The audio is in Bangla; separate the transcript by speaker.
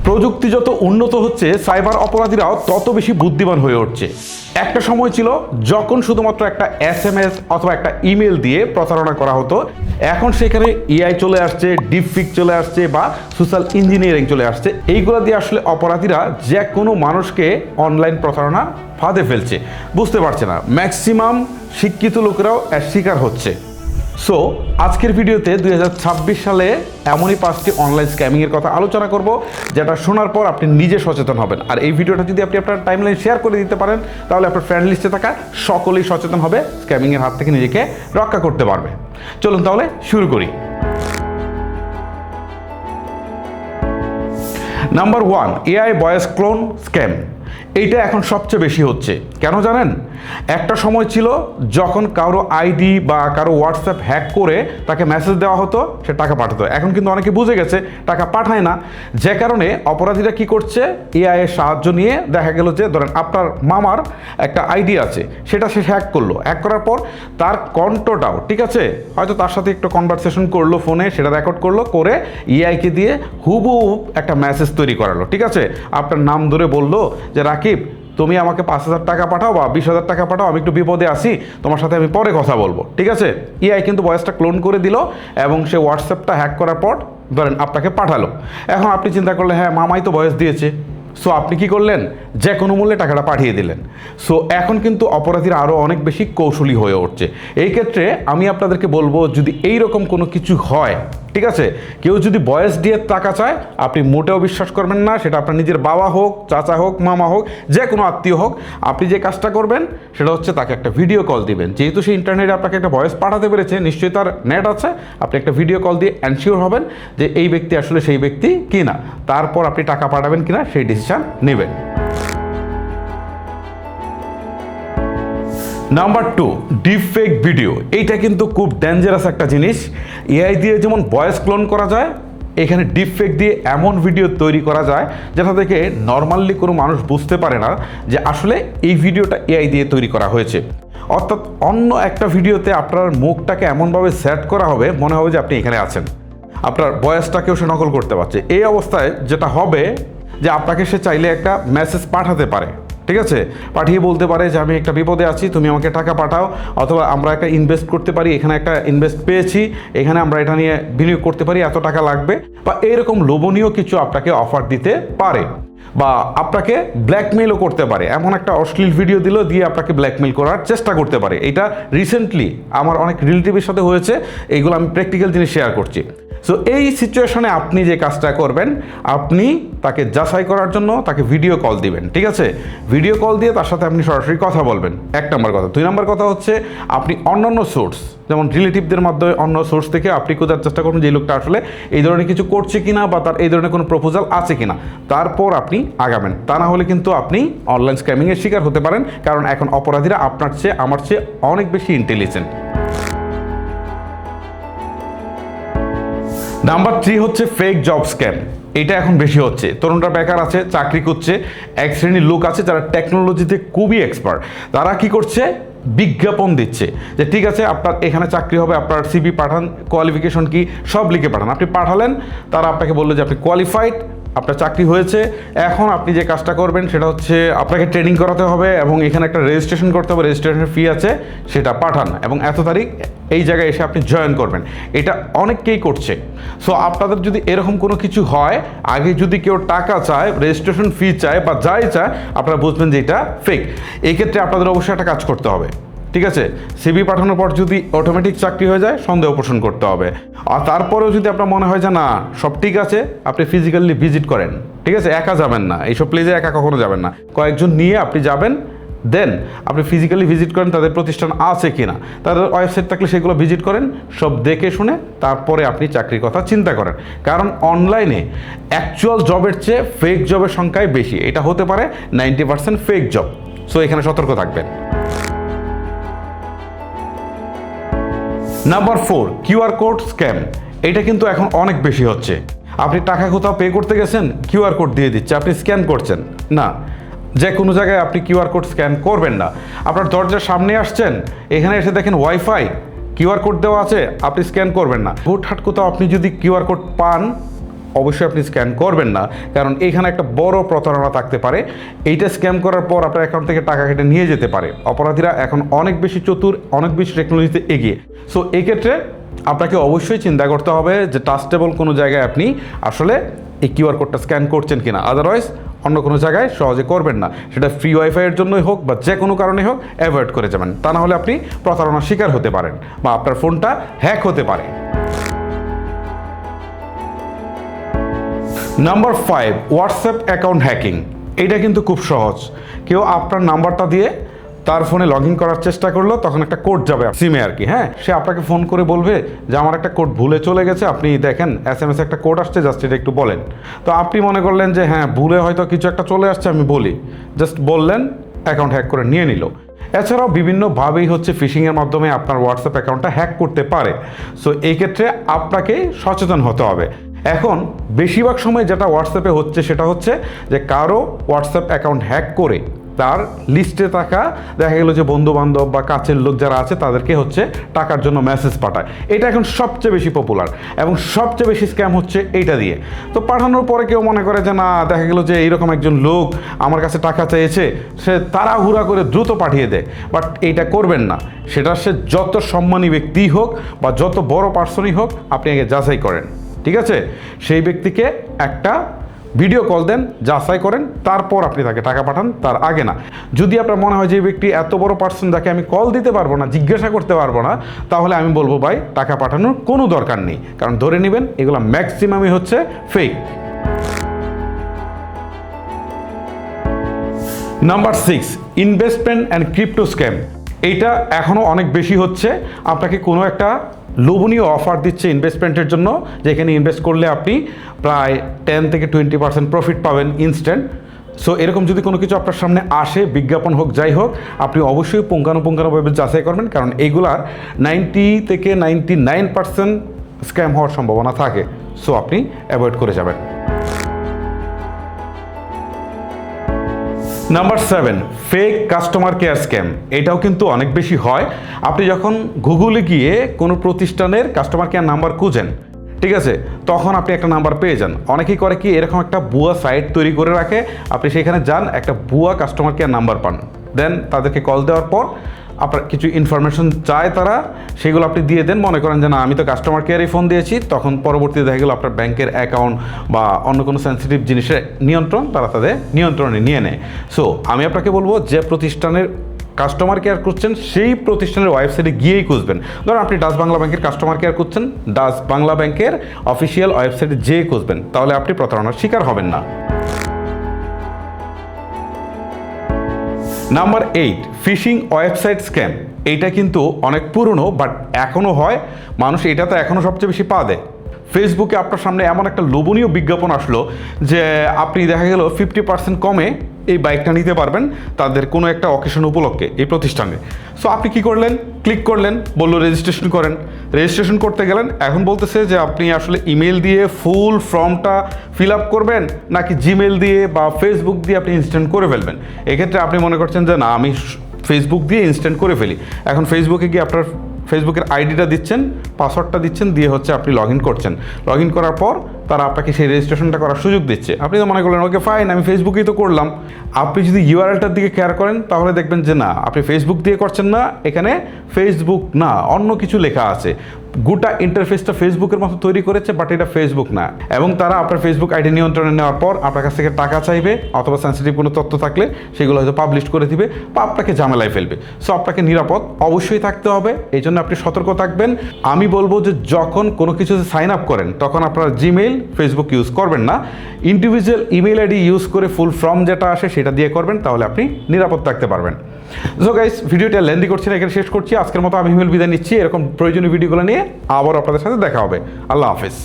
Speaker 1: প্রযুক্তি যত উন্নত হচ্ছে সাইবার অপরাধীরাও তত বেশি বুদ্ধিমান হয়ে উঠছে। একটা সময় ছিল যখন শুধুমাত্র একটা SMS অথবা একটা ইমেল দিয়ে প্রতারণা করা হতো, এখন সেখানে AI চলে আসছে, ডিপফিক চলে আসছে বা সোশ্যাল ইঞ্জিনিয়ারিং চলে আসছে। এইগুলো দিয়ে আসলে অপরাধীরা যে কোনো মানুষকে অনলাইন প্রতারণা ফাঁদে ফেলছে, বুঝতে পারছে না। ম্যাক্সিমাম শিক্ষিত লোকেরাও এর শিকার হচ্ছে। সো আজকের ভিডিওতে 2026 সালে এমনই 5টি অনলাইন স্ক্যামিংয়ের কথা আলোচনা করব, যেটা শোনার পর আপনি নিজে সচেতন হবেন। আর এই ভিডিওটা যদি আপনি আপনার টাইমলাইন শেয়ার করে দিতে পারেন, তাহলে আপনার ফ্রেন্ড লিস্টে থাকা সকলেই সচেতন হবে, স্ক্যামিংয়ের হাত থেকে নিজেকে রক্ষা করতে পারবে। চলুন তাহলে শুরু করি। Number 1, AI voice clone scam. এইটা এখন সবচেয়ে বেশি হচ্ছে। কেন জানেন? একটা সময় ছিল যখন কারো আইডি বা কারো হোয়াটসঅ্যাপ হ্যাক করে তাকে মেসেজ দেওয়া হতো, সে টাকা পাঠাতো। এখন কিন্তু অনেকে বুঝে গেছে টাকা পাঠায় না, যে কারণে অপরাধীরা কি করছে, AI এর সাহায্য নিয়ে দেখা গেল যে ধরেন আপনার মামার একটা আইডি আছে, সেটা সে হ্যাক করলো। হ্যাক করার পর তার কণ্ঠটাও, ঠিক আছে, হয়তো তার সাথে একটু কনভারসেশন করলো ফোনে, সেটা রেকর্ড করলো, করে AI-কে দিয়ে হুবহু একটা মেসেজ তৈরি করালো। ঠিক আছে, আপনার নাম ধরে বললো যে রাকিব, তুমি আমাকে 5,000 টাকা পাঠাও বা 20,000 টাকা পাঠাও, আমি একটু বিপদে আসি, তোমার সাথে আমি পরে কথা বলবো। ঠিক আছে, AI কিন্তু ভয়েসটা ক্লোন করে দিল এবং সে হোয়াটসঅ্যাপটা হ্যাক করার পর ধরেন আপনাকে পাঠালো। এখন আপনি চিন্তা করলেন, হ্যাঁ মামাই তো ভয়েস দিয়েছে। সো আপনি কি করলেন, যে কোনো মূল্যে টাকাটা পাঠিয়ে দিলেন। সো এখন কিন্তু অপরাধীরা আরও অনেক বেশি কৌশলী হয়ে উঠছে। এই ক্ষেত্রে আমি আপনাদেরকে বলবো, যদি এই রকম কোনো কিছু হয়, ঠিক আছে, কেউ যদি ভয়েস দিয়ে টাকা চায়, আপনি মোটেও বিশ্বাস করবেন না। সেটা আপনার নিজের বাবা হোক, চাচা হোক, মামা হোক, যে কোনো আত্মীয় হোক। আপনি যে কাজটা করবেন সেটা হচ্ছে তাকে একটা ভিডিও কল দিবেন। যেহেতু সে ইন্টারনেটে আপনাকে একটা ভয়েস পাঠাতে পেরেছে, নিশ্চয়ই তার নেট আছে, আপনি একটা ভিডিও কল দিয়ে এনশিওর হবেন যে এই ব্যক্তি আসলে সেই ব্যক্তি কিনা। তারপর আপনি টাকা পাঠাবেন কিনা সেই ডিসিশন নেবেন। Number 2, deepfake video. এইটা কিন্তু খুব ডেঞ্জারাস একটা জিনিস। AI দিয়ে যেমন ভয়েস ক্লোন করা যায়, এখানে ডিপফেক দিয়ে এমন ভিডিও তৈরি করা যায় যেটা থেকে নর্মালি কোনো মানুষ বুঝতে পারে না যে আসলে এই ভিডিওটা AI দিয়ে তৈরি করা হয়েছে। অর্থাৎ অন্য একটা ভিডিওতে আপনার মুখটাকে এমনভাবে সেট করা হবে, মনে হবে যে আপনি এখানে আছেন, আপনার ভয়েসটাকেও সে নকল করতে পারছে। এই অবস্থায় যেটা হবে যে আপনাকে সে চাইলে একটা মেসেজ পাঠাতে পারে, ঠিক আছে, পাঠিয়ে বলতে পারে যে আমি একটা বিপদে আছি, তুমি আমাকে টাকা পাঠাও, অথবা আমরা একটা ইনভেস্ট করতে পারি, এখানে একটা ইনভেস্ট পেয়েছি, এখানে আমরা এটা নিয়ে বিনিয়োগ করতে পারি, এত টাকা লাগবে, বা এরকম লোভনীয় কিছু আপনাকে অফার দিতে পারে, বা আপনাকে ব্ল্যাকমেইলও করতে পারে। এমন একটা অশ্লীল ভিডিও দিল, দিয়ে আপনাকে ব্ল্যাকমেইল করার চেষ্টা করতে পারে। এটা রিসেন্টলি আমার অনেক রিলেটিভের সাথে হয়েছে, এইগুলো আমি প্র্যাকটিক্যাল জিনিস শেয়ার করছি। সো এই সিচুয়েশনে আপনি যে কাজটা করবেন, আপনি তাকে যাচাই করার জন্য তাকে ভিডিও কল দিবেন। ঠিক আছে, ভিডিও কল দিয়ে তার সাথে আপনি সরাসরি কথা বলবেন, 1 নম্বর কথা। 2 নম্বর কথা হচ্ছে, আপনি অন্যান্য সোর্স, যেমন রিলেটিভদের মাধ্যমে অন্য সোর্স থেকে আপনি খোঁজার চেষ্টা করবেন যে এই লোকটা আসলে এই ধরনের কিছু করছে কিনা, বা তার এই ধরনের কোনো প্রপোজাল আছে কিনা, তারপর আপনি আগাবেন। তা না হলে কিন্তু আপনি অনলাইন স্ক্যামিংয়ের শিকার হতে পারেন, কারণ এখন অপরাধীরা আপনার চেয়ে আমার চেয়ে অনেক বেশি ইন্টেলিজেন্ট। নাম্বার 3 হচ্ছে ফেক জব স্ক্যাম। এটা এখন বেশি হচ্ছে। তরুণরা বেকার আছে, চাকরি করছে, এক শ্রেণীর লোক আছে যারা টেকনোলজিতে খুবই এক্সপার্ট। তারা কি করছে, বিজ্ঞাপন দিচ্ছে যে ঠিক আছে আপনার এখানে চাকরি হবে, আপনার CV পাঠান, কোয়ালিফিকেশন কি সব লিখে পাঠান। আপনি পাঠালেন, তারা আপনাকে বললো যে আপনি কোয়ালিফাইড, আপনার চাকরি হয়েছে। এখন আপনি যে কাজটা করবেন সেটা হচ্ছে আপনাকে ট্রেনিং করাতে হবে এবং এখানে একটা রেজিস্ট্রেশন করতে হবে, রেজিস্ট্রেশনের ফি আছে, সেটা পাঠান এবং এত তারিখ এই জায়গায় এসে আপনি জয়েন করবেন। এটা অনেককেই করছে। সো আপনাদের যদি এরকম কোনো কিছু হয়, আগে যদি কেউ টাকা চায়, রেজিস্ট্রেশন ফি চায় বা যাই চায়, আপনারা বুঝবেন যে এটা ফেক। এই ক্ষেত্রে আপনাদের অবশ্যই একটা কাজ করতে হবে, ঠিক আছে, CV পাঠানোর পর যদি অটোমেটিক চাকরি হয়ে যায়, সন্দেহ পোষণ করতে হবে। আর তারপরেও যদি আপনার মনে হয় যে না সব ঠিক আছে, আপনি ফিজিক্যালি ভিজিট করেন, ঠিক আছে, একা যাবেন না, এইসব প্লেসে একা কখনো যাবেন না, কয়েকজন নিয়ে আপনি যাবেন। দেন আপনি ফিজিক্যালি ভিজিট করেন, তাদের প্রতিষ্ঠান আছে কিনা, তাদের ওয়েবসাইট থাকলে সেগুলো ভিজিট করেন, সব দেখে শুনে তারপরে আপনি চাকরির কথা চিন্তা করেন। কারণ অনলাইনে অ্যাকচুয়াল জবের চেয়ে ফেক জবের সংখ্যাই বেশি। এটা হতে পারে 90% ফেক জব। সো এখানে সতর্ক থাকবেন। Number 4, QR code scam. এটা কিন্তু এখন অনেক বেশি হচ্ছে। আপনি টাকা কোথাও পে করতে গেছেন, QR কোড দিয়ে দিচ্ছে, আপনি স্ক্যান করছেন না। যে কোনো জায়গায় আপনি QR কোড স্ক্যান করবেন না। আপনার দরজার সামনে আসছেন, এখানে এসে দেখেন ওয়াইফাই, QR কোড দেওয়া আছে, আপনি স্ক্যান করবেন না। হুটহাট কোথাও আপনি যদি QR কোড পান, অবশ্যই আপনি স্ক্যান করবেন না, কারণ এইখানে একটা বড় প্রতারণা থাকতে পারে। এইটা স্ক্যাম করার পর আপনার অ্যাকাউন্ট থেকে টাকা কেটে নিয়ে যেতে পারে। অপরাধীরা এখন অনেক বেশি চতুর, অনেক বেশি টেকনোলজিতে এগিয়ে। সো এই ক্ষেত্রে আপনাকে অবশ্যই চিন্তা করতে হবে যে ট্রাস্টেবল কোনো জায়গায় আপনি আসলে এই কিউআর কোডটা স্ক্যান করছেন কিনা, আদারওয়াইজ অন্য কোনো জায়গায় সহজে করবেন না। সেটা ফ্রি ওয়াইফাইয়ের জন্যই হোক বা যে কোনো কারণে হোক, অ্যাভয়েড করে যাবেন। তা না হলে আপনি প্রতারণার শিকার হতে পারেন বা আপনার ফোনটা হ্যাক হতে পারে। Number 5, WhatsApp account hacking. এটা কিন্তু খুব সহজ। কেউ আপনার নাম্বারটা দিয়ে তার ফোনে লগ ইন করার চেষ্টা করলো, তখন একটা কোড যাবে সিমে আর কি, হ্যাঁ, সে আপনাকে ফোন করে বলবে যে আমার একটা কোড ভুলে চলে গেছে, আপনি দেখেন SMS একটা কোড আসছে, জাস্ট এটা একটু বলেন। তো আপনি মনে করলেন যে হ্যাঁ, ভুলে হয়তো কিছু একটা চলে আসছে, আমি বলি, জাস্ট বললেন, অ্যাকাউন্ট হ্যাক করে নিয়ে নিল। এছাড়াও বিভিন্নভাবেই হচ্ছে ফিশিংয়ের মাধ্যমে আপনার হোয়াটসঅ্যাপ অ্যাকাউন্টটা হ্যাক করতে পারে। সো এই ক্ষেত্রে আপনাকে সচেতন হতে হবে। এখন বেশিরভাগ সময় যেটা হোয়াটসঅ্যাপে হচ্ছে সেটা হচ্ছে যে কারো হোয়াটসঅ্যাপ অ্যাকাউন্ট হ্যাক করে তার লিস্টে থাকা দেখা গেল যে বন্ধু বান্ধব বা কাছের লোক যারা আছে তাদেরকে হচ্ছে টাকার জন্য মেসেজ পাঠায়। এটা এখন সবচেয়ে বেশি পপুলার এবং সবচেয়ে বেশি স্ক্যাম হচ্ছে এইটা দিয়ে। তো পাঠানোর পরে কেউ মনে করে যে না, দেখা গেল যে এইরকম একজন লোক আমার কাছে টাকা চেয়েছে, সে তাড়াহুড়া করে দ্রুত পাঠিয়ে দেয়। বাট এইটা করবেন না। সেটা সে যত সম্মানী ব্যক্তিই হোক বা যত বড় পার্সনই হোক, আপনি আগে যাচাই করেন, ঠিক আছে? সেই ব্যক্তিকে একটা ভিডিও কল দেন, যাচাই করেন, তারপর আপনি তাকে টাকা পাঠান, তার আগে না। যদি আপনার মনে হয় যে এই ব্যক্তি এত বড় পার্সন যাকে আমি কল দিতে পারবো না, জিজ্ঞাসা করতে পারবো না, তাহলে আমি বলবো ভাই টাকা পাঠানোর কোনো দরকার নেই। কারণ ধরে নেবেন এগুলো ম্যাক্সিমামই হচ্ছে fake. Number 6, investment and crypto scam. এইটা এখনও অনেক বেশি হচ্ছে। আপনাকে কোনো একটা লোভনীয় অফার দিচ্ছে ইনভেস্টমেন্টের জন্য, যেখানে ইনভেস্ট করলে আপনি প্রায় 10 থেকে 20% প্রফিট পাবেন ইনস্ট্যান্ট। সো এরকম যদি কোনো কিছু আপনার সামনে আসে, বিজ্ঞাপন হোক যাই হোক, আপনি অবশ্যই পুঙ্খানুপুঙ্খানুভাবে যাচাই করবেন, কারণ এইগুলার 90 থেকে 99% স্ক্যাম হওয়ার সম্ভাবনা থাকে। সো আপনি অ্যাভয়েড করে যাবেন। Number 7, fake customer care scam. এটাও কিন্তু অনেক বেশি হয়। আপনি যখন গুগলে গিয়ে কোনো প্রতিষ্ঠানের কাস্টমার কেয়ার নাম্বার খুঁজেন, ঠিক আছে, তখন আপনি একটা নাম্বার পেয়ে যান। অনেকেই করে কি, এরকম একটা ভুয়া সাইট তৈরি করে রাখে, আপনি সেখানে যান, একটা ভুয়া কাস্টমার কেয়ার নাম্বার পান, দেন তাদেরকে কল দেওয়ার পর আপনার কিছু ইনফরমেশন চায় তারা, সেগুলো আপনি দিয়ে দেন। মনে করেন যে না, আমি তো কাস্টমার কেয়ারে ফোন দিয়েছি, তখন পরবর্তীতে দেখা গেল আপনার ব্যাংকের অ্যাকাউন্ট বা অন্য কোনো সেন্সিটিভ জিনিসের নিয়ন্ত্রণ তারা তাদের নিয়ন্ত্রণে নিয়ে নেয়। সো আমি আপনাকে বলবো, যে প্রতিষ্ঠানের কাস্টমার কেয়ার খুঁজছেন সেই প্রতিষ্ঠানের ওয়েবসাইটে গিয়েই খুঁজবেন। ধরুন আপনি ডাচ বাংলা ব্যাংকের কাস্টমার কেয়ার খুঁজছেন, ডাচ বাংলা ব্যাংকের অফিসিয়াল ওয়েবসাইটে যেয়ে খুঁজবেন, তাহলে আপনি প্রতারণার শিকার হবেন না। Number 8, phishing website scam. এইটা কিন্তু অনেক পুরনো, বাট এখনও হয়। মানুষ এটাতে এখনও সবচেয়ে বেশি পা দেয়। ফেসবুকে আপনার সামনে এমন একটা লোভনীয় বিজ্ঞাপন আসলো যে আপনি দেখা গেল 50% কমে এই বাইকটা নিতে পারবেন তাদের কোনো একটা অকেশন উপলক্ষে এই প্রতিষ্ঠানে। সো আপনি কি করলেন, ক্লিক করলেন, বললো রেজিস্ট্রেশন করেন। রেজিস্ট্রেশন করতে গেলেন, এখন বলতেছে যে আপনি আসলে ইমেল দিয়ে ফুল ফর্মটা ফিল আপ করবেন নাকি জিমেল দিয়ে বা ফেসবুক দিয়ে আপনি ইনস্ট্যান্ট করে ফেলবেন। এক্ষেত্রে আপনি মনে করছেন যে না, আমি ফেসবুক দিয়ে ইনস্ট্যান্ট করে ফেলি। এখন ফেসবুকে গিয়ে আপনার ফেসবুকের আইডিটা দিচ্ছেন, পাসওয়ার্ডটা দিচ্ছেন, দিয়ে হচ্ছে আপনি লগ ইন করছেন। লগ ইন করার পর তারা আপনাকে সেই রেজিস্ট্রেশনটা করার সুযোগ দিচ্ছে। আপনি তো মনে করলেন ওকে ফাইন, আমি ফেসবুকেই তো করলাম। আপনি যদি ইউআরএলটার দিকে কেয়ার করেন, তাহলে দেখবেন যে না, আপনি ফেসবুক দিয়ে করছেন না, এখানে ফেসবুক না, অন্য কিছু লেখা আছে। গোটা ইন্টারফেসটা ফেসবুকের মতো তৈরি করেছে, বাট এটা ফেসবুক না। এবং তারা আপনার ফেসবুক আইডি নিয়ন্ত্রণে নেওয়ার পর আপনার কাছ থেকে টাকা চাইবে, অথবা সেন্সিটিভ কোনো তথ্য থাকলে সেগুলো হয়তো পাবলিশ করে দিবে বা আপনাকে ঝামেলায় ফেলবে। সো আপনাকে নিরাপদ অবশ্যই থাকতে হবে, এই জন্য আপনি সতর্ক থাকবেন। আমি বলবো যে যখন কোনো কিছুতে সাইন আপ করেন, তখন আপনার জিমেইল, ফেসবুক ইউজ করবেন না, ইন্ডিভিজুয়াল ইমেল আইডি ইউজ করে ফুল ফর্ম যেটা আসে সেটা দিয়ে করবেন, তাহলে আপনি নিরাপদ থাকতে পারবেন। সো গাইস, ভিডিওটা লেন্দি করছি না, এখানে শেষ করছি। আজকের মতো আমি হিমেল বিদায় নিচ্ছি। এরকম প্রয়োজনীয় ভিডিওগুলো নিয়ে আবার আপনাদের সাথে দেখা হবে। আল্লাহ হাফেজ।